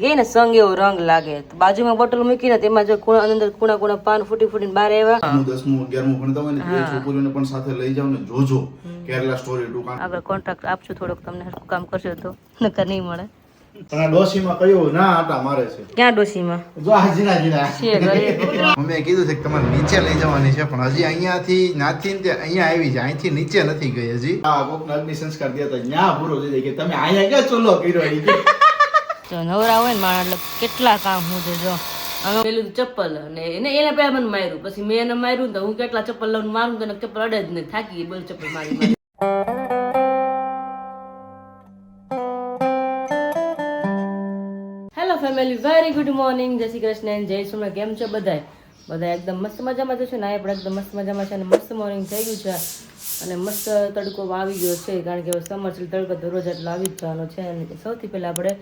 કે ને સંગ એવો રંગ લાગે. બાજુમાં બોટલ મૂકીને તેમાં જો અંદર કુણા પાન ફૂટી ફૂટીને બહાર આવ્યા. 10મું 11મું ભણતા હોય ને એ છોકરીઓને પણ સાથે લઈ જાવ ને જોજો કેરલા સ્ટોરી 2 કામ. આગળ કોન્ટ્રાક્ટ આપશું થોડોક તમને હરખું કામ કરશો તો નકર નહીં મળે. પણ આ ડોસીમાં કયો ના આટા મારે છે. ક્યાં ડોસીમાં જો આ જીના છે ઘરે. મમ્મીએ કીધું છે કે તમારે નીચે લઈ જવાની છે પણ હજી અહીંયાથી નાથી ને અહીંયા આવી છે, અહીંથી નીચે નથી ગઈ હજી. આ કોકના અગ્નિ સંસ્કાર દે તો ન્યા પૂરો થઈ જાય કે તમે અહીંયા ક્યાં ચોલો કર્યો ઈ કે. જો નવરા હોય ને માણસ એટલે કેટલા કામ હું તો જો હવે પેલું ચપ્પલ અને એને પેલા મને માર્યું, પછી મેં એને માર્યું તો હું કેટલા ચપ્પલ લઈને મારું તો ચપ્પલ અડે જ નહીં, થાકી ગઈ બોલ ચપ્પલ મારી. Hello family, very good morning, જય શ્રી કૃષ્ણ, જય સોમનાથ. કેમ છો બધા એકદમ મસ્ત મજામાં જશો ને? આ પણ એકદમ મસ્ત મજામાં છે અને મસ્ત મોર્નિંગ થઈ ગયું છે અને મસ્ત તડકો આવી ગયો છે, કારણ કે હવે સમર છે, તડકો તો રોજ એટલો આવી જ જવાનો છે. અને સૌથી પહેલા આપણે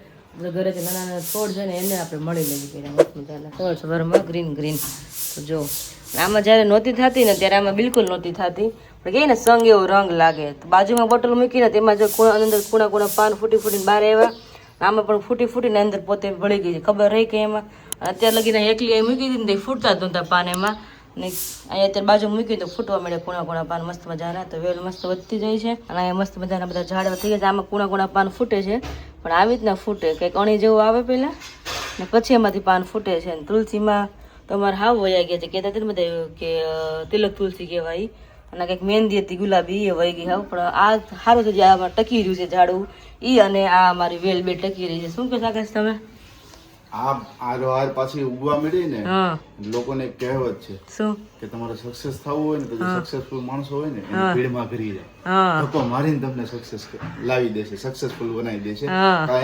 ઘરે જે નાના છોડ છે ને એને આપણે મળી લેવી પડે. મસ્ત મજાના છોડ સવારમાં ગ્રીન તો જો આમાં જ્યારે નહોતી થતી ને ત્યારે આમાં બિલકુલ નહોતી થતી, પણ કહીએ ને સંગ એવો રંગ લાગે. તો બાજુમાં બોટલ મૂકીને તેમાં જો અંદર કુણા પાન ફૂટીને બહાર આવ્યા, આમાં પણ ફૂટીને અંદર પોતે ભળી ગઈ, ખબર રહી કે એમાં. અત્યારે લગીને એકલી અહીં મૂકી દીધી ને ફૂટતા જ નહોતા પાન એમાં, ને અહીંયા અત્યારે બાજુ મૂકી તો ફૂટવા મળે કુણા પાન મસ્ત મજાના. તો વેલ મસ્ત વધતી જાય છે અને અહીંયા મસ્ત મજાના બધા ઝાડવા થઈ ગયા છે. આમાં કુણા પાન ફૂટે છે પણ આવી રીતના ફૂટે, કંઈક અણી જેવું આવે પહેલાં ને પછી એમાંથી પાન ફૂટે છે. અને તુલસીમાં તમારે હાવ વયા ગયા છે, કહેતા હતા બધા કે તિલક તુલસી કહેવાય, અને કંઈક મહેંદી હતી ગુલાબી એ વહી ગઈ હાવ. પણ આ સારું છે જે આમાં ટકી રહ્યું છે ઝાડવું ઈ, અને આ અમારી વેલ બે ટકી રહી છે. શું કહો આકાશ તમે? આ પાછી ઉગવા મળી ને લોકોને કહેવત છે શું કે તમારે સક્સેસ થવું હોય ને તો સક્સેસફુલ માણસો હોય ને એની ભીડમાં કરી જાય, ધક્કો મારીને તમને સક્સેસ લાવી દેશે, સક્સેસફુલ બનાવી દેશે.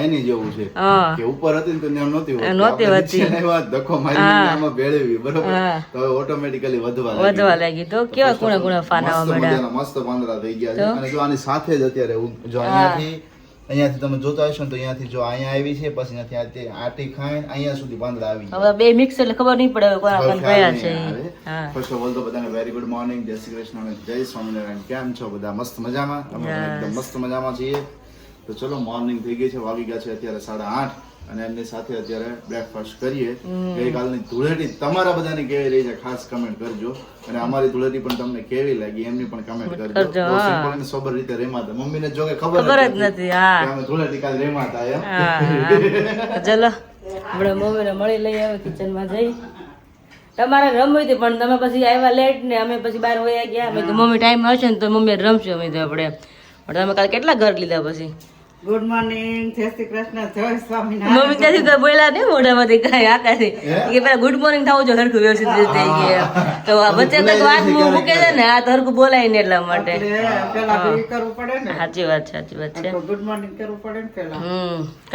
એની જેવું છે કે ઉપર હતી ને તો ત્યાં નહોતી ધક્કો મારીને આમાં ભેળવી, બરોબર, તો ઓટોમેટિકલી વધવા લાગી. તો કેવા ગુણા પાના મસ્ત પાંદડા થઈ ગયા છે. અને જો આની સાથે જ અત્યારે જો અહીંયાથી તમે જોતા હશો ને તો અહીંયાથી જો અહીંયા આવી છે, પછી અહીંયાથી આટી ખાઈને અહીંયા સુધી પાંદડા આવી ગયા. હવે બે મિક્સ એટલે ખબર નહીં પડે કોના પાન કયા છે. ફર્સ્ટ ઓફ ઓલ તો બધાને વેરી ગુડ મોર્નિંગ, જય શ્રી કૃષ્ણ અને જય સ્વામિનારાયણ. કેમ છો બધા? મસ્ત મજામાં? અમે એકદમ મસ્ત મજામાં છીએ. તો ચલો મોર્નિંગ થઈ ગઈ છે, વાગી ગયા છે અત્યારે 8:30 અને એમની સાથે અત્યારે બ્રેકફાસ્ટ કરીએ. ગઈકાલની ધૂળેટી તમારા બધાને કેવી રહી છે ખાસ કમેન્ટ કરજો, અને અમારી ધૂળેટી પણ તમને કેવી લાગી એમની પણ કમેન્ટ કરજો. સિમ્પલ અને સોબર રીતે રેમાતા, મમ્મીને જો કે ખબર જ નથી કે અમે ધૂળેટી કાલ રેમાતા એમ. ચલો આપણે મમ્મીને મળી લઈ આવે કિચનમાં જઈ. તમારે રમવી હતી પણ તમે પછી આવ્યા લેટ ને અમે પછી બહાર વયા ગયા. મેં કીધું મમ્મી ટાઈમ આવશે ને તો મમ્મી રમશું અમે તો આપણે. પણ તમે કાલે કેટલા ઘર લીધા પછી? ગુડ મોર્નિંગ, જય શ્રી કૃષ્ણ, જય સ્વામિનારાયણ. મમ્મી ત્યાંથી તો બોલ્યા નહીં મોઢામાંથી કઈ આકાશી કે પેલા ગુડ મોર્નિંગ થવું જો હરખું વ્યવસ્થિત રીતે ગયા. તો વચ્ચે કઈક વાત મૂકે છે ને આ તો હરખું બોલાય ને એટલા માટે પેલા કરવું પડે ને. સાચી વાત છે. ગુડ મોર્નિંગ કરવું પડે ને પેલા.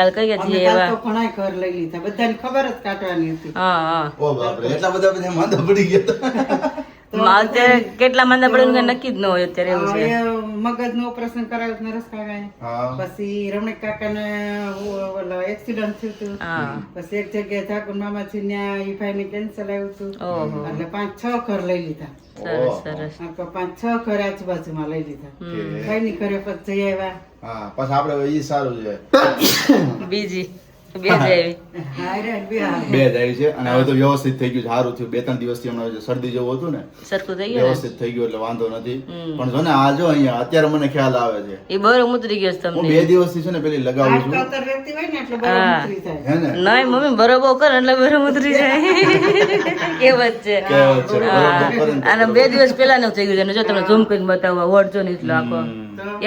કાલ કઈ છીએ એવા તો ઘણા ઘર લઈ લીધા, બધાને ખબર જ કાઢવાની હતી. હા ઓ બાપ રે, એટલા બધા માંદા પડી ગયા. અત્યારે કેટલા માંદા પડે નક્કી જ ન હોય અત્યારે એવું છે. મગજ નું ઓપરેશન કરાવ્યું નરેશ કાકા, પછી રમણીક કાકા ને એક્સિડન્ટ થયું હતું, પછી એક જગ્યાએ ઠાકોર મામાજી ત્યાં ઈફાઈ ને કેન્સર આવ્યું હતું, એટલે 5-6 ઘર લઈ લીધા. સરસ 5-6 ઘર આજુબાજુમાં લઈ લીધા. કઈ ની ઘરે પછી જઈ આવ્યા. પછી આપડે ઈ સારું છે બીજી બે જ આવી છે અને હવે તો વ્યવસ્થિત થઈ ગયું છે, સારું થયું. 2-3 દિવસથી હમણાં શરદી જેવું હતું ને સરખું થઈ ગયું, વ્યવસ્થિત થઈ ગયું એટલે વાંધો નથી. પણ જો ને આ જો અહીંયા અત્યારે મને ખ્યાલ આવે છે એ બરો ઉતરી ગયો તમને. હું 2 દિવસથી છે ને પેલી લગાવું છું નહીં મમ્મી બરોબર કરે એટલે બરો ઉતરી જાય કેવત છે. અને 2 દિવસ પેલા નું થઈ ગયું છે. જો તમે ઝૂમ કરીને બતાવો વોટ જો નીચલો આખો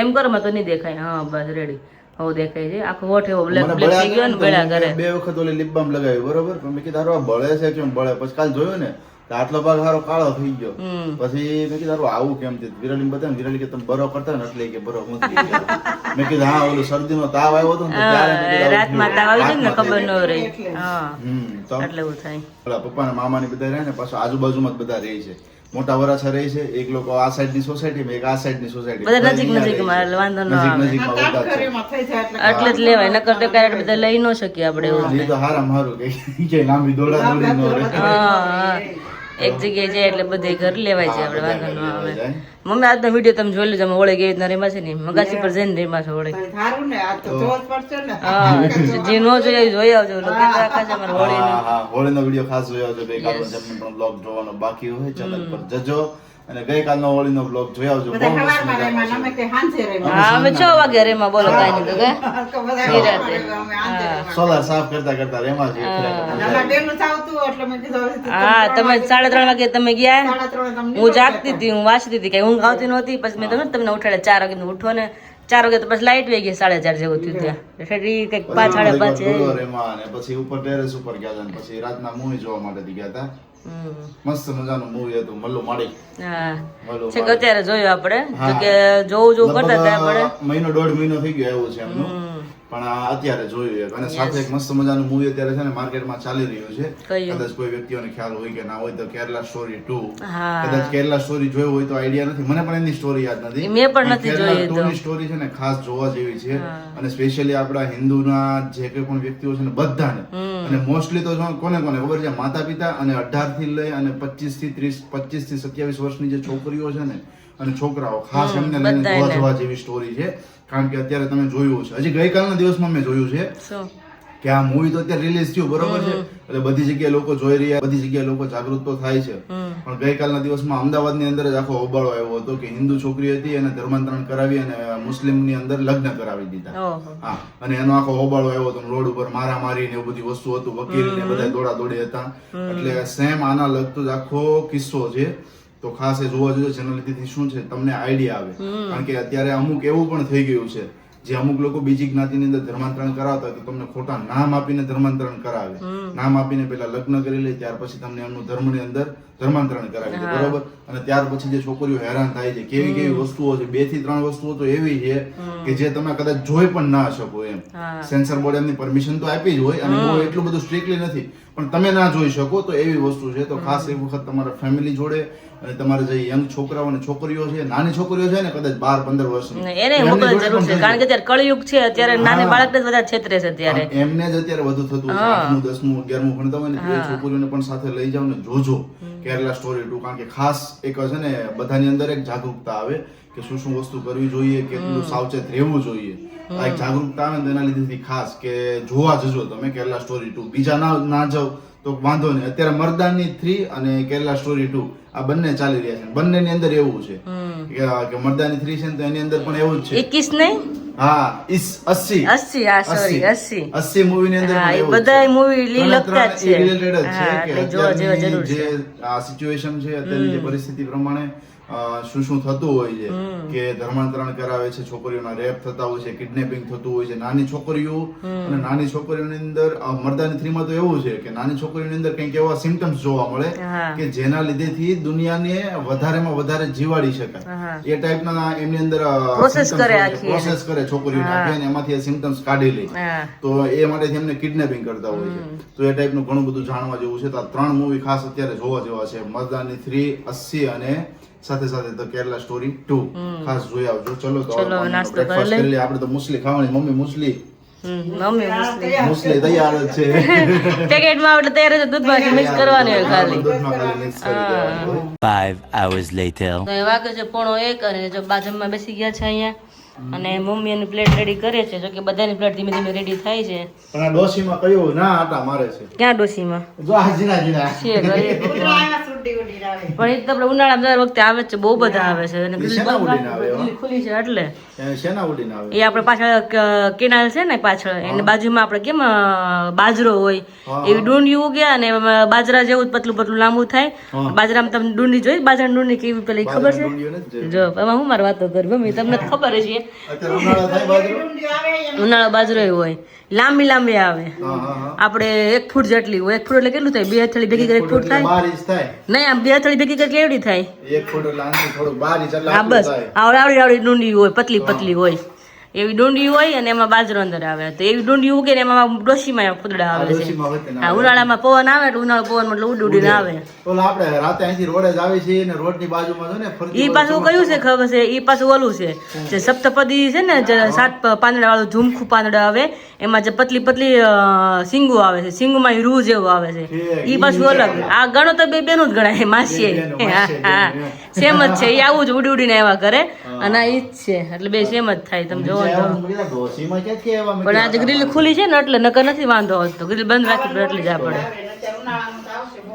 એમ કરો માં તો નહીં દેખાય. હા બસ રેડી હવે દેખાય છે આખો વોટ એવો બ્લેક થઈ ગયો ને બેડા કરે. 2 વખત ઓલી લિપ બામ લગાવ્યું, બરોબર, પણ મેં કીધું આ બળે છે કેમ બળે. પછી કાલ જોયું ને તો આટલો ભાગ સારો કાળો થઈ ગયો. પછી મેં કીધું આવું કેમ થયું? વિરાલી બતાવે, વિરાલી કે તમે બરો કરતા ને એટલે કે બરો ઉતરી ગયો. મેં કીધું હા ઓલું શરદીનો તાવ આવ્યો હતો ને ત્યારે રાતમાં તાવ આવી જાય ને ખબર ન રહી. હા એટલે એવું થાય. ઓલા પપ્પાના મામાની બધા રહે ને પાછું આજુબાજુમાં જ બધા રહે છે. મોટા વરાછા રહે છે, એક લોકો આ સાઈડ ની સોસાયટી, એક આ સાઈડ ની સોસાયટી, બધા નજીક માં વાંધો ન આવે એટલે જ લેવાય. નકર તો ક્યારેક બધા લઈ ન શકીએ આપણે એવું. એ તો હારામ હારું કે લાંબી દોડા દોડી ન રહે. એક જગ્યાએ જાય એટલે બધે ઘર લેવાય છે આપણે વાંધો ન આવે. મમ્મી આજનો વિડીયો તમે જોઈ લેજો, અમે ઓળે ગઈ રીતના રેમાં છે ને મગાસી પર જઈને રેમાં છે ઓળે. સારું ને આ તો જોવા જ પડશે ને. હા જે નો જોઈ જોઈ આવજો. લોકો આખા છે અમારે હોળીનું. હા હોળીનો વિડીયો ખાસ જોયો છે. ગઈકાલનો જમણી પણ બ્લોગ જોવાનો બાકી હોય ચેનલ પર જજો અને ગઈકાલનો હોળીનો બ્લોગ જોઈ આવજો. બધા સવારમાં રહેમાં, અમે કે સાંજે રહેમાં. હા અમે 6 વાગે રેમાં બોલો કાંઈ નહીં તો કે બધા નિરાંતે. અમે સાંજે રહેમાં. સોલાર સાફ કરતા કરતા રેમાં છે. અમારે બેનું થાવતું એટલે મેં કીધું હવે હા તમે 3:30 વાગે તમે ગયા. 3:30 તમને હું જાગતી હતી, હું વાંચતી હતી, કઈ ઊંઘ આવતી નહોતી. પછી મેં તમને ઉઠાડ્યા 4 વાગે ઉઠો ને 4 વાગે તો પછી લાઈટ વહી ગઈ 4:30 જેવું થયું ત્યાં. એટલે કઈક 5 5:30 રેમાં અને પછી ઉપર ટેરેસ ઉપર ગયા હતા અને પછી રાતના મૂવી જોવા માટે ગયા હતા. મસ્ત મજાનું મૂવી હતું મલ્લુ માડી. હા છે કે અત્યારે જોયું આપણે જો કે જોવું કરતા હતા આપણે. મહિનો 1.5 મહિનો થઈ ગયો એવું છે એમનું, પણ આ અત્યારે જોયું અને સાથે એક મસ્ત મજાનું મૂવી અત્યારે છે ને માર્કેટમાં ચાલી રહ્યું છે. કદાચ કોઈ વ્યક્તિઓને ખ્યાલ હોય કે ના હોય તો કેરલા સ્ટોરી 2. કદાચ કેરલા સ્ટોરી જોયું હોય તો આઈડિયા નથી, મને પણ એની સ્ટોરી યાદ નથી. મેં પણ નથી જોઈ. કેરલા 2 ની સ્ટોરી છે ને ખાસ જોવા જેવી છે અને સ્પેશિયલી આપણા હિન્દુના જે કોઈ પણ વ્યક્તિઓ છે ને બધાને અને મોસ્ટલી તો કોને ખબર છે માતા પિતા અને 18 થી લઈ અને 25 થી 27 વર્ષની જે છોકરીઓ છે ને અને છોકરાઓ ખાસ એમને લઈને જોવા જેવી સ્ટોરી છે. કારણ કે અત્યારે તમે જોયું છે, હજી ગઈકાલના દિવસમાં મેં જોયું છે કે આ મૂવી તો અત્યારે રિલીઝ થયું બરોબર છે એટલે બધી જગ્યાએ લોકો જોઈ રહ્યા, બધી જગ્યાએ લોકો જાગૃત તો થાય છે. પણ ગઈકાલના દિવસમાં અમદાવાદની અંદર જ આખો હોબાળો આવ્યો હતો કે હિન્દુ છોકરી હતી એને ધર્માંતરણ કરાવી અને મુસ્લિમની અંદર લગ્ન કરાવી દીધા. હા અને એનો આખો હોબાળો આવ્યો હતો. રોડ ઉપર મારામારી ને એવું બધી વસ્તુ હતું, વકીલ ને બધા દોડા દોડી હતા. એટલે સેમ આના લગતો જ આખો કિસ્સો છે. તો ખાસ એ જોવા જોઈએ ચેનલ શું છે તમને આઈડિયા આવે. કારણ કે અત્યારે અમુક એવું પણ થઈ ગયું છે જે અમુક લોકો બીજી જ્ઞાતિની અંદર ધર્માંતરણ કરાવતા તો તમને ખોટા નામ આપીને ધર્માંતરણ કરાવે. નામ આપીને પેલા લગ્ન કરી લે, ત્યાર પછી તમને એમનું ધર્મની અંદર ધર્માંતરણ કરાવી દે બરોબર. અને ત્યાર પછી જે છોકરીઓ હેરાન થાય છે, કેવી કેવી વસ્તુઓ છે, 2 થી 3 વસ્તુઓ તો એવી છે કે જે તમે કદાચ જોઈ પણ ના શકો એમ. સેન્સર બોર્ડ એમની પરમિશન તો આપી જ હોય અને બહુ એટલું બધું સ્ટ્રિક્ટલી નથી પણ તમે ના જોઈ શકો તો એવી વસ્તુ છે. તો ખાસ એક વખત તમારા ફેમિલી જોડે અને તમારે જે યંગ છોકરાઓ અને છોકરીઓ છે, નાની છોકરીઓ છે ને કદાચ 12-15 વર્ષની એને મોકલવાની જરૂર છે. કારણ કે અત્યારે કળયુગ છે, અત્યારે નાની બાળકને જ વધારે છેતરે છે. અત્યારે એમને જ અત્યારે વધુ થતું છે. 8મું 10મું 11મું ભણતા હોય ને તો એ છોકરીઓને પણ સાથે લઈ જાવ ને જોજો કેરલા સ્ટોરી 2. કારણ કે ખાસ એક છે ને બધાની અંદર એક જાગૃતતા આવે કે શું શું વસ્તુ કરવી જોઈએ, કેટલું સાવચેત રહેવું જોઈએ. આ એક જાગૃતતા આવે ને તેના લીધે ખાસ કે જોવા જજો તમે કેરલા સ્ટોરી 2. બીજા ના જાવ તો વાંધો નહીં. અત્યારે મર્દાની 3 અને કેરલા સ્ટોરી 2 આ બંને ચાલી રહ્યા છે. બંનેની અંદર એવું છે કે મર્દાની 3 છે ને તો એની અંદર પણ એવું જ છે. 21 નહીં હા 80 હા સોરી 80 મૂવી ની અંદર હા એ બધા મૂવી લગતા જ છે. રિલેટેડ જ છે કે જોવા જેવા જરૂર જે આ સિચ્યુએશન છે અત્યારની જે પરિસ્થિતિ પ્રમાણે શું શું થતું હોય છે કે ધર્માંતરણ કરાવે છે, છોકરીઓના રેપ થતા હોય છે, કિડનેપિંગ થતું હોય છે. નાની છોકરીઓ અને નાની છોકરીઓની અંદર મર્દાની 3 માં તો એવું છે કે નાની છોકરીઓની અંદર કંઈક એવા સિમ્પટમ્સ જોવા મળે કે જેના લીધેથી દુનિયાને વધારેમાં વધારે જીવાડી શકાય એ ટાઈપના એમની અંદર પ્રોસેસ કરે છોકરીઓને અને એમાંથી એ સિમ્પટમ્સ કાઢી લે. તો એ માટેથી એમને કિડનેપિંગ કરતા હોય છે. તો એ ટાઈપનું ઘણું બધું જાણવા જેવું છે. તો આ 3 મૂવી ખાસ અત્યારે જોવા જેવા છે, મર્દાની 3, 80 અને સાથે સાથે તો કેરલા સ્ટોરી 2 ખાસ જોઈ આવજો. ચલો તો નાસ્તો કરી લઈએ. આપણે તો મુસલી ખાવાની, મમ્મી મુસલી તૈયાર જ છે. પેકેટમાં આપણે તૈયાર છે, દૂધમાં મિક્સ કરવાની હોય ખાલી. દૂધમાં ખાલી મિક્સ કરી દેવાની. 5 hours later. તો એ વાગે છે 1:30 અને જો બાજુમાં બેસી ગયા છે અહીંયા અને મમ્મી એની પ્લેટ રેડી કરે છે. જો કે બધાની પ્લેટ ધીમે ધીમે રેડી થાય છે. પણ આ ડોસીમાં કયો ના આટા મારે છે. ક્યાં ડોસીમાં જો આ જીના છે ઘરે. ઉતરાયણ સુડી ઉડી આવે. પણ એ તો આપણે ઉનાળામાં દર વખતે આવે છે, બહુ બધા આવે છે અને શેના ઉડીને આવે? ગ્રીલ ખુલ્લી છે એટલે શેના ઉડીને આવે? એ આપણે પાછળ કેનાલ છે ને પાછળ એની બાજુમાં આપણે કેમ બાજરો હોય એવી ડુંડી ઉગે અને બાજરા જેવું પતલું પતલું લાંબુ થાય. બાજરામાં તમે ડુંડી જોઈ? બાજરાની ડુંડી કેવી પેલી ખબર છે? જો એમાં હું મારી વાતો કરું મમ્મી, તમને ખબર છે ઉનાળા બાજરો હોય લાંબી લાંબી આવે. આપણે 1 ફૂટ જેટલી હોય. 1 ફૂટ એટલે કેટલું થાય? 2 હથેળી ભેગી કરી 1 ફૂટ થાય નહીં? આમ 2 હથેળી ભેગી કરી કેવડી થાય? 1 ફૂટ એટલે આનાથી થોડું 12 ઇંચ એટલે હા બસ આવડી આવડી ડુંડી હોય, પતલી પતલી હોય એવી ડુંડી હોય અને એમાં બાજરો અંદર આવે. તો એવી ડુંડી ઉગે ને એમાં ડોશીમાં ફૂદડા આવે છે. ડોશીમાં હોય ને હા, ઉનાળામાં પવન આવે એટલે ઉનાળો પવન એટલે ઉડી ઉડીને આવે. ઓલા આપણે રાતે અહીંથી રોડે જ આવી છીએ ને રોડની બાજુમાં છે ને ફરતી ઈ પાછું કયું છે ખબર છે? ઈ પાછું ઓલું છે જે સપ્તપદી છે ને, જે 7 પાંદડા વાળું ઝુમખું પાંદડા આવે, એમાં જે પતલી પતલી સિંગુ આવે છે, સિંગુમાં રૂ જેવું આવે છે. ઈ પાછું અલગ. આ ગણો તો બે બેનું જ ગણાય, માસી. હા, સેમ જ છે. ઈ આવું જ ઉડી ઉડીને આવ્યા કરે અને આ ઈ જ છે, એટલે બે સેમ જ થાય. તમે જોવો તો. ડોશીમાં ક્યાંથી આવ્યા? પણ આજે ગ્રીલ ખુલી છે ને એટલે નકર નથી વાંધો આવતો. ગ્રીલ બંધ રાખી તો એટલે જ આ પડે.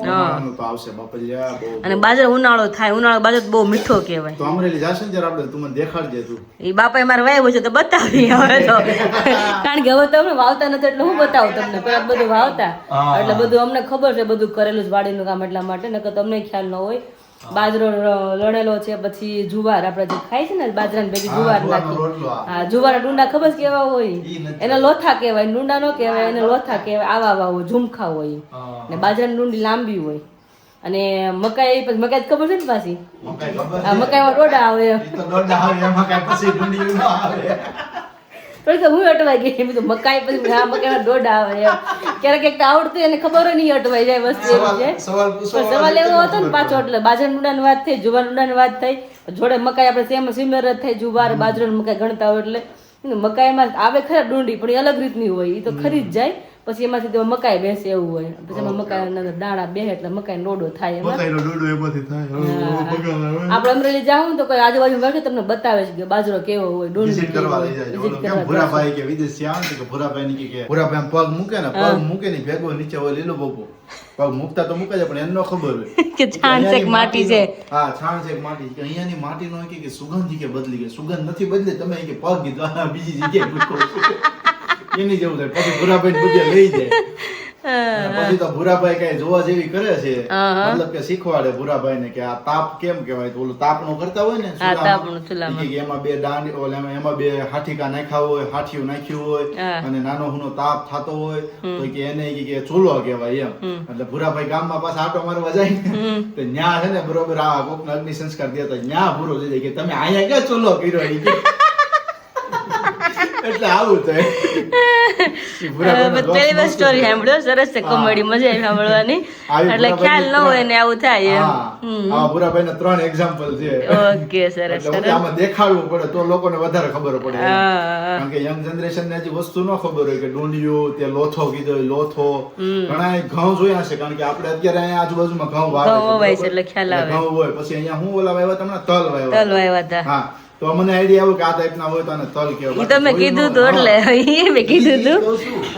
ઉનાળાનું તો આવશે બાપલિયા બહુ. અને બાજરો ઉનાળો થાય, ઉનાળો બાજરો બહુ મીઠો કહેવાય. તો અમરેલી જાશે ને ત્યારે આપણે તું મને દેખાડજે તું. એ બાપાએ મારે વાવ્યું છે તો બતાવી હવે તો. કારણ કે હવે તો અમે વાવતા નથી એટલે હું બતાવું તમને. પેલા બધું વાવતા એટલે બધું અમને ખબર છે, બધું કરેલું છે વાડીનું કામ, એટલા માટે નકર તમને ખ્યાલ ન હોય. બાજરો લણેલો છે, પછી જુવાર આપણે જે ખાય છે ને બાજરાની ભેગી જુવાર નાખી. હા, જુવાર ડુંડા ખબર છે કેવા હોય? એને લોથા કહેવાય, ડુંડા નો કહેવાય, એને લોથા કહેવાય. આવા હોય, ઝુમખા હોય ને બાજરાની ડુંડી લાંબી હોય. અને મકાઈ મકાઈ ખબર છે ને પાછી? હા, મકાઈમાં ડોડા આવે. હું અટવાઈ ગઈ બધું મકાઈ, પછી હા મકાઈમાં ડોડા આવે. ક્યારેક એક આવડતું એને ખબર નહીં અટવાઈ જાય વસ્તુ એવી છે. સવાલ એવો હતો ને પાછો, એટલે બાજરા ડુંડાની વાત થઈ, જુવાર ડુંડાની વાત થઈ, જોડે મકાઈ આપણે સેમ સિમિલર જ થઈ. જુવાર બાજરો મકાઈ ગણતા હોય એટલે મકાઈમાં આવે ખરા ડુંડી, પણ એ અલગ રીતની હોય. એ તો ખરી જ જાય. પછી એમાંથી તો મકાઈ બેસે એવું હોય. પછી એમાં મકાઈ દાણા બેસે એટલે મકાઈ ડોડો થાય. આપણે અમરેલી જાવ ને તો કોઈ આજુબાજુ બેઠે તમને બતાવે છે કે બાજરો કેવો હોય, ડુંડી ભૂરાભાઈ કે વિદેશી આવે કે ભૂરાભાઈ કે ભૂરાભાઈ પગ મૂકે ને, પગ મૂકે ને ભેગો નીચે હોય લીલો બોબો. પગ મૂકતા તો મૂકે છે પણ એનો ખબર હોય કે છાણસેક માટી છે. હા, છાણસેક માટી કે અહીંયાની માટી નો કે સુગંધ કે બદલી ગઈ. સુગંધ નથી બદલી, તમે કે પગ કીધું બીજી જગ્યાએ ભૂકો એની જેવું થાય. પછી ભૂરાભાઈ બુદ્ધિ લઈ જાય. પછી તો ભૂરાભાઈ કઈ જોવા જેવી કરે છે, મતલબ કે શીખવાડે ભૂરાભાઈ ને કે આ તાપ કેમ કેવાય. તો ઓલું તાપ નો કરતા હોય ને, એમાં બે દાંડી એમાં બે હાથીકા નાખ્યા હોય, હાથીઓ નાખ્યું હોય અને નાનો હુનો તાપ થતો હોય તો કે એને કે ચૂલો કહેવાય એમ. એટલે ભૂરાભાઈ ગામમાં પાછા આટો મારવા જાય ને તો ન્યા છે ને બરોબર આ કોક અગ્નિ સંસ્કાર દેતા ન્યા ભૂરો થઈ જાય કે તમે અહીંયા ક્યાં ચૂલો કર્યો. એટલે આવું થાય. પેલી બસ સ્ટોરી સાંભળ્યો, સરસ છે, કોમેડી, મજા આવી સાંભળવાની. એટલે ખ્યાલ ન હોય ને આવું થાય એમ. હા, ભૂરાભાઈ ના 3 એક્ઝામ્પલ છે. ઓકે, સરસ સરસ. આમાં દેખાડવું પડે તો લોકોને વધારે ખબર પડે. કારણ કે યંગ જનરેશન ને હજી વસ્તુ ન ખબર હોય કે ડુંડિયું તે લોથો કીધો, લોથો ઘણા ઘઉં જોયા છે. કારણ કે આપણે અત્યારે અહીંયા આજુબાજુમાં ઘઉં વાવે છે એટલે ખ્યાલ આવે. ઘઉં હોય, પછી અહીંયા હું ઓલા વાવ્યા તમને તલ વાવ્યા હતા. હા, તો મને આઈડિયા આવ્યો કે આ ટાઈપના હોય તો આને તલ કહેવાય. તમે કીધું તું એટલે મેં કીધું તું.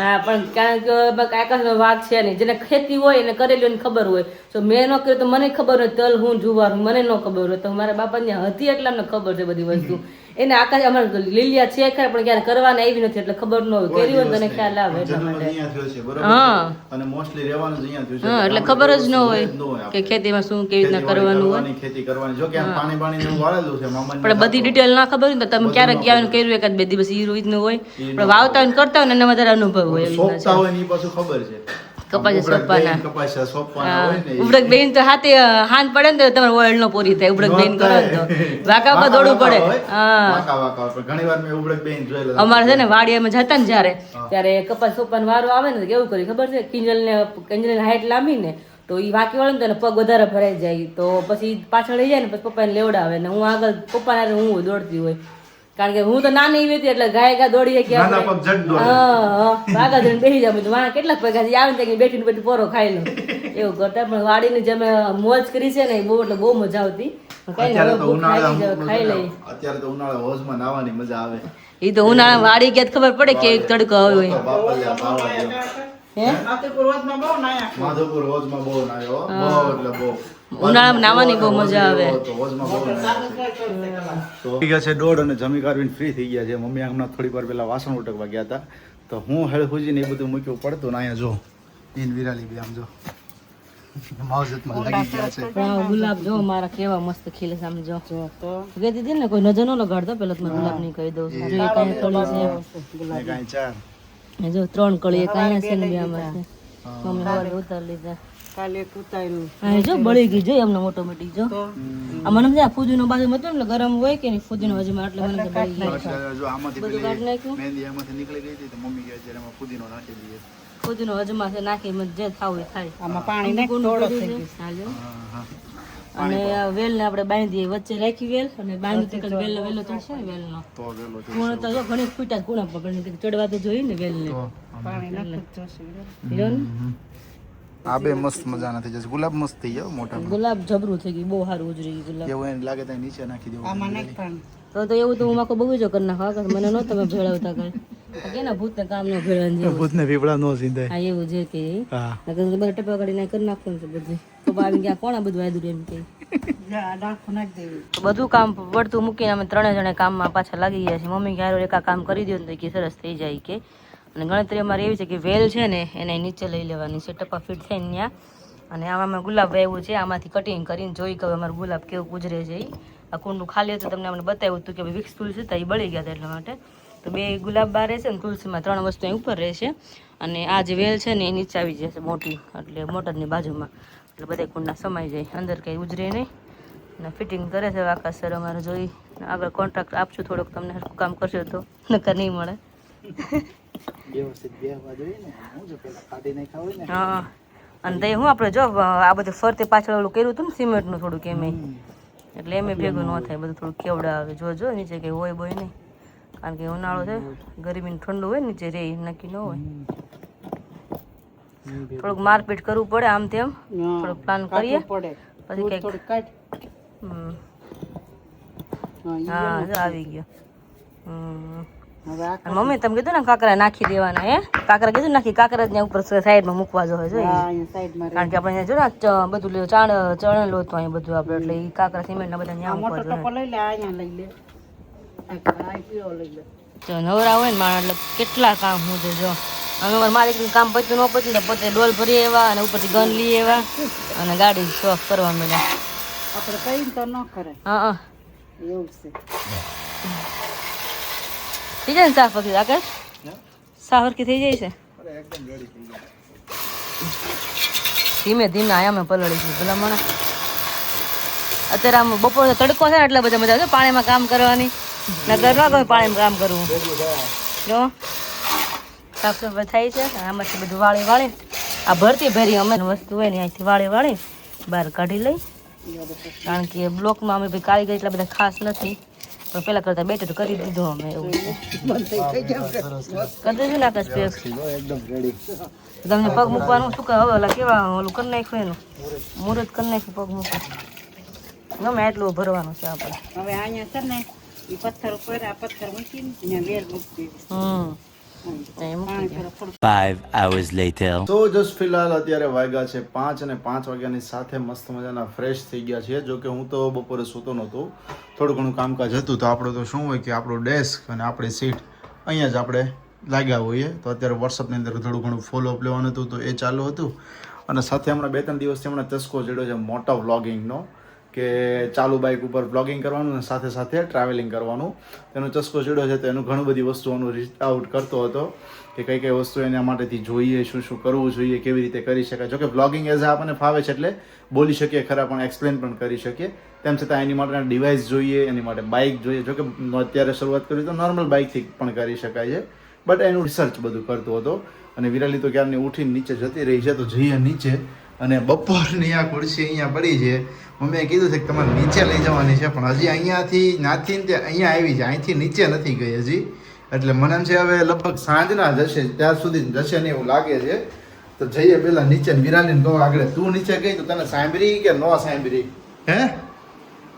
હા, પણ કારણ કે આકાશનો વાઘ છે નહીં, જેને ખેતી હોય એને કરેલી હોય ખબર હોય. તો મેં ન કર્યું તો મને ખબર હોય તલ હું જુવાર મને ન ખબર હોય. તો મારા બાપા ત્યાં હતી એટલે અમને ખબર છે બધી વસ્તુ. એને આકાશ અમારે લીલિયા છે ખરા પણ ક્યારે કરવાને આવી નથી એટલે ખબર ન હોય. કેરી હોય તને ખ્યાલ આવે એટલા માટે. હા, અને મોસ્ટલી રહેવાનું જ અહીંયા થયું છે. હા, એટલે ખબર જ ન હોય કે ખેતીમાં શું કેવી રીતના કરવાનું હોય. ખેતી કરવાની જો કે પાણી પાણી વાળેલું છે મામા, પણ બધી ડિટેલ ના ખબર હોય તો તમે ક્યારેક ગયા કર્યું એકાદ 2 દિવસ ઈ રીતનું હોય. પણ વાવતા હોય કરતા હોય ને એને વધારે અનુભવ હોય. સોંપતા હોય ને ઈ પાછું ખબર છે. ઉબડક બેન તો હાથે હાથ પડે ને તમારે ઓઇલ નો પૂરી થાય. ઉબડક બેન કરો ને તો વાકા દોડવું પડે. અમારે છે ને વાડી અમે જતા ને ત્યારે કપાસ સોપાનો વારો આવે ને કેવું કર્યું ખબર છે? કિંજલ હાઈટ લાંબી ને તો ઈ વાકી વાળે ને પગ વધારે ભરાઈ જાય. તો પછી પાછળ રહી જાય ને પછી પપ્પાને લેવડાવે ને હું આગળ પપ્પાને હું દોડતી હોય. કારણ કે હું તો નાની એવી હતી એટલે ગાય દોડીએ કે આગળ જઈને બેસી જાવ. વાણા કેટલાક પૈસા આવે ને બેઠીને બેઠી પોરો ખાઈ લો એવું કરતા. પણ વાડીની જે અમે મોજ કરી છે ને બહુ એટલે બહુ મજા આવતી. ખાઈ લઈ. અત્યારે તો ઉનાળા હોજમાં નાવાની મજા આવે. એ તો ઉનાળા વાડી ક્યાં ખબર પડે કે તડકો હોય. માધવપુર હોજમાં બહુ નાયો, બહુ એટલે બહુ. ઉનાળામાં નાવાની બહુ મજા આવે. ઠીક છે, 1:30 અને જમી કાઢીને ફ્રી થઈ ગયા છે. મમ્મી હમણાં થોડીક વાર પહેલા વાસણ ઉટકવા ગયા હતા તો હું હેળફુજી ને એ બધું મૂક્યું પડતું ને અહીંયા જો ઈન વિરાલી બી આમ જો માવજતમાં લાગી ગયા છે. ગુલાબ જો મારા કેવા મસ્ત ખીલે છે. આમ જો તો કહેતી હતી ને કોઈ નજર ન લગાડતો. પેલા તો ગુલાબ ની કહી દઉં છું. જો કાંઈ કળી છે, કાંઈ ચાર જો 3 કળી એક અહીંયા છે ને બે આમાં છે. મમ્મી હવારે ઉતાર લીધા. કાલે એક ઉતાર્યું હા જો બળી ગઈ જો એમનો ઓટોમેટિક જો તો આ મને સમજાય ફુદીનો બાજુમાં હતો ને એટલે ગરમ હોય કે નહીં ફુદીનો હજમાં એટલે મને તો બળી ગઈ એટલે જો આમાંથી બધું કાઢી પેલી નાખ્યું મહેંદી આમાંથી નીકળી ગઈ હતી તો મમ્મી કહે છે એમાં પુદીનો નાખી દઈએ. ફુદીનો હજમાં છે નાખી મને જે થાવું એ થાય આમાં પાણી નાખ થોડો થઈ ગયું હાલ્યો. હા હા અને આ વેલને આપણે બાંધી દઈએ વચ્ચે રાખી વેલ અને બાંધી તો વેલ વેલો તો છે ને વેલનો તો વેલો છે કુણ તો જો ઘણી ફૂટા કુણા પકડી ચડવા તો જોઈએ ને વેલને તો પાણી નાખવું જ જોશે લ્યો ને. આ બે મસ્ત મજાના થઈ જશે. ગુલાબ મસ્ત થઈ જાય મોટા ગુલાબ જબરું થઈ ગયું બહુ સારું ઉજરી ગયું ગુલાબ એવું એને લાગે ત્યાં નીચે નાખી દેવું. આમાં નાખ પાણી તો એવું તો હું માકો બગીચો કરી નાખો આગળ મને ન તમે ભેળવતા કઈ કેના ભૂતને કામ ન ભેળવાનું જેવું. ભૂતને પીપળા નો સીધાય. હા એવું છે કે હા નકર તો બધા ટપા કાઢીને કરી નાખવાનું છે બધું તો આવી ગયા કોણ આ બધું આદું એમ કે જા ડાળખું નાખ દેવું તો બધું કામ પડતું મૂકીને અમે 3 જણા કામમાં પાછા લાગી ગયા છીએ મમ્મી ક્યારે એકા કામ કરી દો ને તો કે સરસ થઈ જાય કે અને ગણતરી અમારે એવી છે કે વેલ છે ને એને નીચે લઈ લેવાની છે ટપા ફીટ થઈને ત્યાં અને આમાં ગુલાબ વાવ્યું છે આમાંથી કટિંગ કરીને જોઈ કે અમારું ગુલાબ કેવું ગુજરે છે ઈ. આ કુંડું ખાલી હતું તમને અમને બતાવ્યું હતું કે વિક્સ તુલસી હતા એ બળી ગયા હતા એટલા માટે તો 2 ગુલાબ બહાર રહેશે ને તુલસીમાં 3 વસ્તુ અહીં ઉપર રહેશે અને આ જે વેલ છે ને એ નીચે આવી જશે મોટી એટલે મોટરની બાજુમાં એટલે બધા કુંડના સમાઈ જાય અંદર કંઈ ઉજરે નહીં ને ફિટિંગ કરે છે આકાશ સર અમારે જોઈ આગળ કોન્ટ્રાક્ટ આપશું થોડોક તમને હરખું કામ કરશો તો નકર નહીં મળે વ્યવસ્થિત બેહવા જોઈએ ને. હું જો પેલા કાઢી નાખ્યા હોય ને. હા અને તે હું આપણે જો આ બધું ફરતે પાછળ ઓલું કર્યું હતું ને સિમેન્ટનું થોડુંક એમ એટલે એમ ભેગું ન થાય બધું થોડું કેવડા આવે જો નીચે કંઈ હોય બોય નહીં કારણ કે ઉનાળો છે ગરમીનું ઠંડુ હોય નીચે રે નક્કી ન હોય થોડુંક મારપીટ કરવું પડે આમ તેમ થોડુંક પ્લાન કરીએ પડે પછી કંઈક થોડું કાઢ હા જો આવી ગયો હવે આ અને મમ્મી તમે કીધું ને કાકરા નાખી દેવાના હે કાકરા કીધું નાખી કાકરા ત્યાં ઉપર સાઈડમાં મૂકવા જોઈએ જો અહીંયા સાઈડમાં કારણ કે આપણે જો ને બધું લ્યો ચણ લો તો અહીં બધું આપણે એટલે ઈ કાકરા સિમેન્ટના બધા ત્યાં મોટો મૂકવા ટપો જોઈએ લઈ લે અહીંયા લઈ લે આ પીળો લઈ લે જો નવરા હોય ને માણસ એટલે કેટલા કામ હું તો જો અમે અમારા માલિકનું કામ પત્યું ન પત્યું તો પોતે ડોલ ભરી એવા અને ઉપરથી ગન લઈ એવા અને ગાડી શોખ કરવા મળ્યા આપણે કઈ તો ન કરે હા હા એવું છે થઈ જાય ને સાફ વખત આકાશ સાફ વખત થઈ જાય છે ધીમે ધીમે આયા મેં પલળી ગયું ભલા મને અત્યારે આમ બપોર તડકો છે ને એટલે બધા મજા આવે પાણીમાં કામ કરવાની નગર ન ગમે પાણીમાં કામ કરવું જો સાફ સફાઈ થાય છે આમાંથી બધું વાળી વાળી આ ભરતી ભરી અમે વસ્તુ હોય ને અહીંથી વાળી વાળી બહાર કાઢી લઈ કારણ કે બ્લોકમાં અમે ભાઈ કારીગર એટલા બધા ખાસ નથી પણ પેલા કરતા બેટર કરી દીધો અમે એવું કરી દઈશું ને આકાશ પેક તમને પગ મૂકવાનું શું કહે હવે ઓલા કેવા ઓલું કરી નાખ્યું એનું મુહૂર્ત કરી નાખ્યું પગ મૂકવું ગમે એટલું ભરવાનું છે આપણે હવે અહીંયા છે ને એ પથ્થર ઉપર આ પથ્થર મૂકીને ત્યાં વેલ મૂકી પાણી થોડું 5 hours later. તો જસ્ટ ફિલહાલ અત્યારે વાગ્યા છે 5 અને 5 વાગ્યાની સાથે મસ્ત મજાના ફ્રેશ થઈ ગયા છે. જો કે હું તો બપોરે સૂતો નહોતો, થોડું ઘણું કામકાજ હતું. તો આપણું તો શું હોય કે આપણું ડેસ્ક અને આપણી સીટ અહીંયા જ આપણે લાગ્યા હોઈએ. તો અત્યારે વોટ્સઅપની અંદર થોડું ઘણું ફોલોઅપ લેવાનું હતું તો એ ચાલુ હતું. અને સાથે હમણાં 2-3 દિવસથી હમણાં ચસ્કો ચડ્યો છે મોટા વ્લોગિંગનો કે ચાલુ બાઇક ઉપર વ્લોગિંગ કરવાનું અને સાથે સાથે ટ્રાવેલિંગ કરવાનું. તેનો ચસ્કો ચડ્યો છે તો એનું ઘણું બધી વસ્તુઓનું રીચ આઉટ કરતો હતો કે કઈ કઈ વસ્તુ એના માટેથી જોઈએ, શું શું કરવું જોઈએ, કેવી રીતે કરી શકાય. જોકે વ્લોગિંગ એઝ આપણને ફાવે છે એટલે બોલી શકીએ ખરા, પણ એક્સપ્લેન પણ કરી શકીએ. તેમ છતાં એની માટેના ડિવાઇસ જોઈએ, એની માટે બાઇક જોઈએ. જોકે અત્યારે શરૂઆત કરી તો નોર્મલ બાઇકથી પણ કરી શકાય છે, બટ એનું રિસર્ચ બધું કરતો હતો. અને વિરાલી તો ક્યારની ઉઠીને નીચે જતી રહી છે. તો જઈએ નીચે અને બપોરની આ ખુરશી અહીંયા પડી છે. મમ્મીએ કીધું છે કે તમારે નીચે લઈ જવાની છે, પણ હજી અહીંયાથી નાથી ને અહીંયા આવી છે, અહીંથી નીચે નથી ગઈ હજી. એટલે મને એમ છે હવે લગભગ સાંજના જશે, ત્યાં સુધી જશે નહીં એવું લાગે છે. તો જઈએ પેલા નીચે. વિરાલીને કહો આગળ, તું નીચે ગઈ તો તને સાંભળી કે ન સાંભળી? હે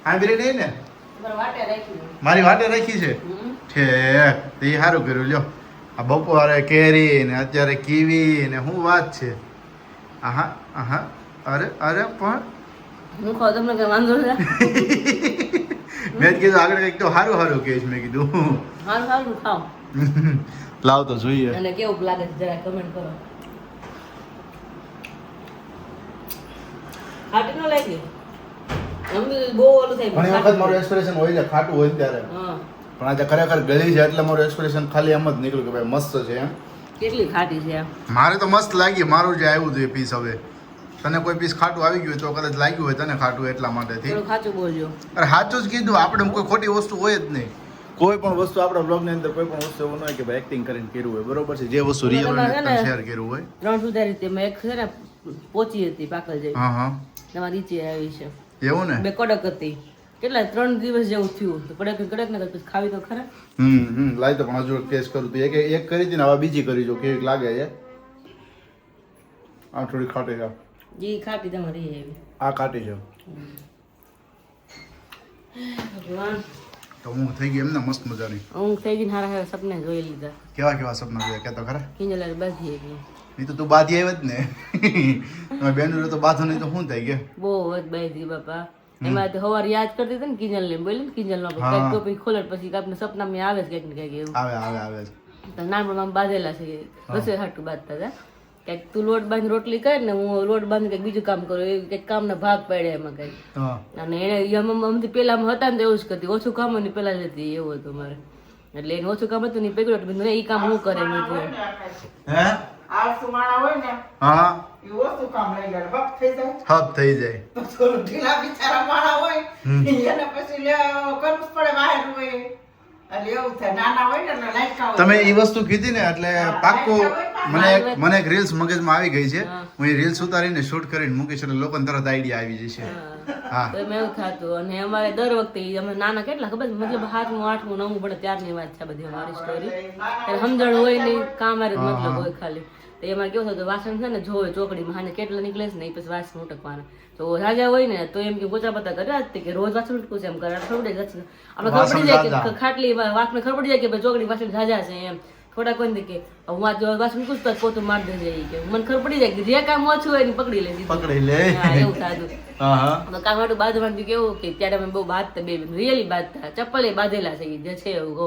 સાંભળી નહીં ને? મારી વાટે રાખી છે ઠેક. એ સારું કર્યું. લ્યો આ બપોરે કેરી ને અત્યારે કીવી ને શું વાત છે. આહા આહા અરે અરે પણ હું ખાવ તમને કઈ વાંધો છે? મેં જ કીધું આગળ કંઈક તો સારું સારું કહીશ. મેં કીધું સારું સારું ખાવ. લાવ તો જોઈએ. અને કેવું લાગે છે જરા કમેન્ટ કરો. ખાટી ન લાગી? અમને બહુ ઓલું થાય. ઘણી વખત મારું એક્સપ્રેશન હોય છે ખાટું હોય ત્યારે, હા પણ આજે ખરેખર ગળી છે એટલે મારું એક્સપ્રેશન ખાલી એમ જ નીકળ્યું કે ભાઈ મસ્ત છે એમ. કેટલી ખાટી છે આ. મારે તો મસ્ત લાગી. મારું જે આવ્યું હતું એ પીસ હવે તને કોઈ પીસ ખાટું આવી ગયું હોય તો કદાચ લાગ્યું હોય તને ખાટું એટલા માટેથી થોડું ખાચું બોલજો. અરે સાચું જ કીધું, આપણે કોઈ ખોટી વસ્તુ હોય જ નહીં. કોઈ પણ વસ્તુ આપણા બ્લોગની અંદર કોઈ પણ વસ્તુ એવું ન હોય કે ભાઈ એક્ટિંગ કરીને કર્યું હોય, બરોબર છે? જે વસ્તુ રિયલ હોય ને શેર કર્યું હોય. 3 સુધારી હતી મેં. એક છે ને પોચી હતી પાકલ જેવી, હા હા તમારી નીચે આવી છે. એવું ને? 2 કડક હતી. કેટલા 3 દિવસ જેવું થયું તો કડક ને પછી ખાવી તો ખરા. લાઈ તો પણ હજુ ટેસ્ટ કરું તું. એક કરી હતી ને હવે બીજી કરી જો કેવી લાગે છે. આ થોડી ખાટી છે. જી ખાટી તમારી એવી. આ ખાટી છે. ભગવાન તો હું થઈ ગઈ એમને મસ્ત મજાની. ઊંઘ થઈ ગઈ. હારા હારા સપને જોઈ લીધા. કેવા કેવા સપના જોયા કે તો ખરા? કિંજલાલ બાજી એવી. એ તો તું બાધી આવી જ ને. બેન તો બાધો નહીં તો શું થઈ ગયા? બહુ જ બાજી બાપા. એમાં તો સવારે યાદ કરતી હતી ને કિંજલ ને બોલી ને કિંજલ નો કઈક ટોપી ખોલે પછી આપણે સપનામાં આવે છે કઈક ને કઈક એવું. આવે તો નાનપણમાં બાંધેલા છે રસોઈ હાટું બાંધતા હતા. કઈક તું લોટ બાંધી રોટલી કરે ને હું લોટ બાંધી કઈક બીજું કામ કરું એ કઈક કામના ભાગ પડે એમાં કઈક. અને એને અમથી પેલામાં હતા ને તો એવું જ કરતી. ઓછું કામ હોય ને પેલા જ હતી એવું હતું મારે. એટલે એને ઓછું કામ હતું ને પેગડું એ કામ હું કરે હે આળસુ માણા હોય ને હા એ ઓછું કામ લઈ લે વખત થઈ જાય હબ થઈ જાય. તો થોડું ઢીલા બિચારા માણા હોય એને પછી કરવું જ પડે બહાર હોય એટલે એવું થાય. નાના હોય ને એટલે લાઈકા હોય. તમે એ વસ્તુ કીધી ને એટલે પાક્કું મને એક રીલ્સ મગજમાં આવી ગઈ છે. હું એ રીલ્સ ઉતારીને શૂટ કરીને મૂકીશ એટલે લોકોને તરત આઈડિયા આવી જશે. હા તો એમાં એવું થતું. અને અમારે દર વખતે અમે નાના કેટલા ખબર મતલબ 7મું 8મું 9મું ભણે ત્યારની વાત છે બધી અમારી સ્ટોરી. એટલે સમજણ હોય નહીં કામ જ મતલબ હોય ખાલી. તો એમાં કેવું થતું વાસણ છે ને જોવે ચોકડીમાં હાને કેટલા નીકળે છે ને એ પછી વાસણ ઉટકવાના. તો રાજા હોય ને તો એમ કે ગોચા પતા કર્યા જ કે રોજ વાસણ ઉટકું છે એમ કરે ખબર પડી જાય આપણે ખબર પડી જાય કે ખાટલી વાસણ ખબર પડી જાય કે ભાઈ ચોકડી વાસણ રાજા છે એમ. થોડા કોઈ કે હું આ વાસણ કુછ તો પોતું માર દેજે કે મને ખબર પડી જાય કે જે કામ ઓછું હોય ને પકડી લે. એવું થતું. તો કામ હાટું બાંધવાનું કેવું કે ત્યારે અમે બહુ બાંધતા બે રિયલી બાંધતા. ચપ્પલ એ બાંધેલા છે જે છે એવું કહો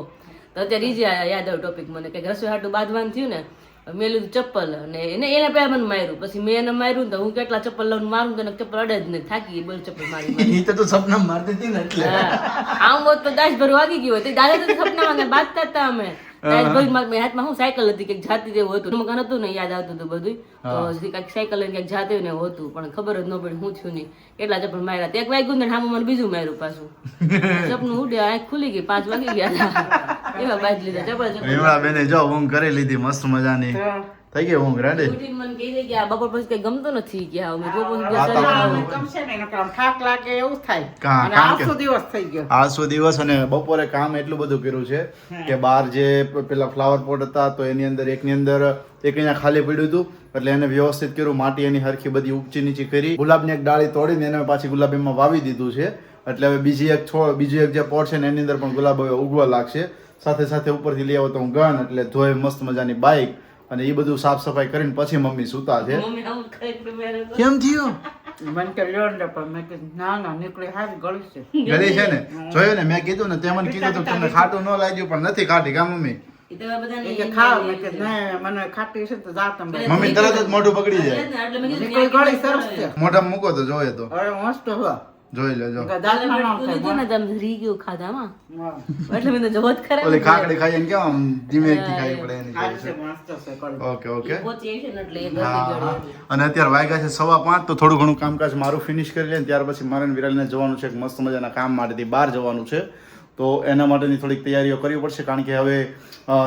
તો અત્યારે ઈજી યાદ આવ્યું ટોપિક મને કે રસોઈ હાટું બાંધવાનું થયું ને મેં લીધું ચપ્પલ અને એને પેલા મને માર્યું. પછી મેં એને માર્યું ને હું કેટલા ચપ્પલ લઈને મારું તો ચપ્પલ અડે જ નહીં થાકી બોલ ચપ્પલ મારી. તો સપના મારતી હતી ને એટલે આમ હોત તો દાસ ભર વાગી ગયું હોય દાદા તો સપનામાં બાંધતા હતા અમે. હાથમાં હું સાયકલ હતી કઈક જાતી જેવું હતું મકાન હતું ને યાદ આવતું હતું બધું. તો કઈક સાયકલ લઈને કઈક જાતે ને એવું હતું પણ ખબર જ ન પડી હું થયું નહીં. કેટલા ચપ્પલ માર્યા. એક વાગ્યું ને સામે મને બીજું માર્યું પાછું. સપનું ઉડે આંખ ખુલી ગઈ 5 વાગી ગયા એવા બાજ લીધા ચપ્પલ. બેને જો ઊંઘ કરી લીધી મસ્ત મજાની થઈ ગઈ ઊંઘ રેડી. મને કહી દે કે આ બપોર પછી કઈ ગમતું નથી કે અમે ગમશે ને થાક લાગે એવું થાય અને આખો દિવસ થઈ ગયો. આસો દિવસ અને બપોરે કામ એટલું બધું કર્યું છે કે બહાર જે પેલા ફ્લાવર પોટ હતા તો એની અંદર એકની અંદર એક અહીંયા ખાલી પડ્યું હતું એટલે એને વ્યવસ્થિત કર્યું. માટી એની હરખી બધી ઊંચી નીચી કરી. ગુલાબની એક ડાળી તોડીને એને પાછી ગુલાબ એમાં વાવી દીધું છે. એટલે હવે બીજી એક જે પોટ છે ને એની અંદર પણ ગુલાબ હવે ઉગવા લાગશે. સાથે સાથે ઉપરથી લઈ આવો તો હું ગણ એટલે ધોઈ મસ્ત મજાની બાઈક અને એ બધું સાફ સફાઈ કરીને પછી મમ્મી સુતા છે. કેમ થયું? મને કે લ્યો ને પણ મેં કીધું ના ના નીકળી હારી ગળી છે. ગળી છે ને જોયું ને મેં કીધું ને તે મને કીધું તો તમને ખાટું ન લાગ્યું પણ નથી ખાટી કા મમ્મી? ખાવ મેં કીધું ના મને ખાટી છે તો જા તમે. મમ્મી તરત જ મોઢું પકડી જાય. નીકળી ગળી સરસ છે. મોઢામાં મૂકો તો જોઈએ તો અરે મસ્ત હોય. જોઈ લેજો. એટલે મેં જોત ખરા ઓલી ખાકડી ખાઈને કેમ આમ ધીમેથી ખાવી પડે એની. Okay okay. અને અત્યારે વાગ્યા છે 5:15 તો થોડું ઘણું કામકાજ મારું ફિનિશ કરી લે ત્યાર પછી મારે વિરાલને જવાનું છે મસ્ત મજાના કામ માટેથી બહાર જવાનું છે. તો એના માટેની થોડીક તૈયારીઓ કરવી પડશે કારણ કે હવે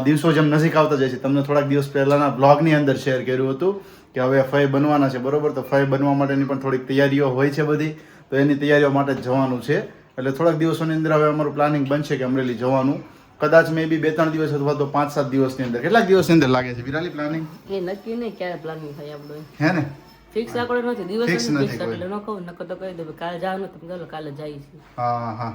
દિવસો જેમ નજીક આવતા જાય છે. તમને થોડાક દિવસ પહેલાના બ્લોગની અંદર શેર કર્યું હતું કે હવે ફઈ બનવાના છે બરોબર. તો ફઈ બનવા માટેની પણ થોડીક તૈયારીઓ હોય છે બધી. તો એની તૈયારીઓ માટે જવાનું છે એટલે થોડાક દિવસોની અંદર હવે અમારું પ્લાનિંગ બનશે કે અમરેલી જવાનું. કદાચ મે બી 2-3 દિવસ અથવા તો 5-7 દિવસની અંદર. કેટલાક દિવસની અંદર લાગે છે વિરાલી પ્લાનિંગ? એ નક્કી નહીં ક્યારે પ્લાનિંગ થાય આપણું. હે ને ફિક્સ આકડો નથી દિવસ નથી ફિક્સ એટલે ન કહું નકર તો કહી દે કાલે જવાનું તમે ચાલો કાલે જઈએ છીએ. હા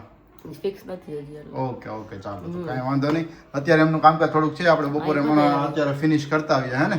ફિક્સ નથી હજી. ઓકે ચાલો તો કાંઈ વાંધો નહીં. અત્યારે એમનું કામકાજ થોડુંક છે આપણે બપોરે અત્યારે ફિનિશ કરતા આવીએ હે ને.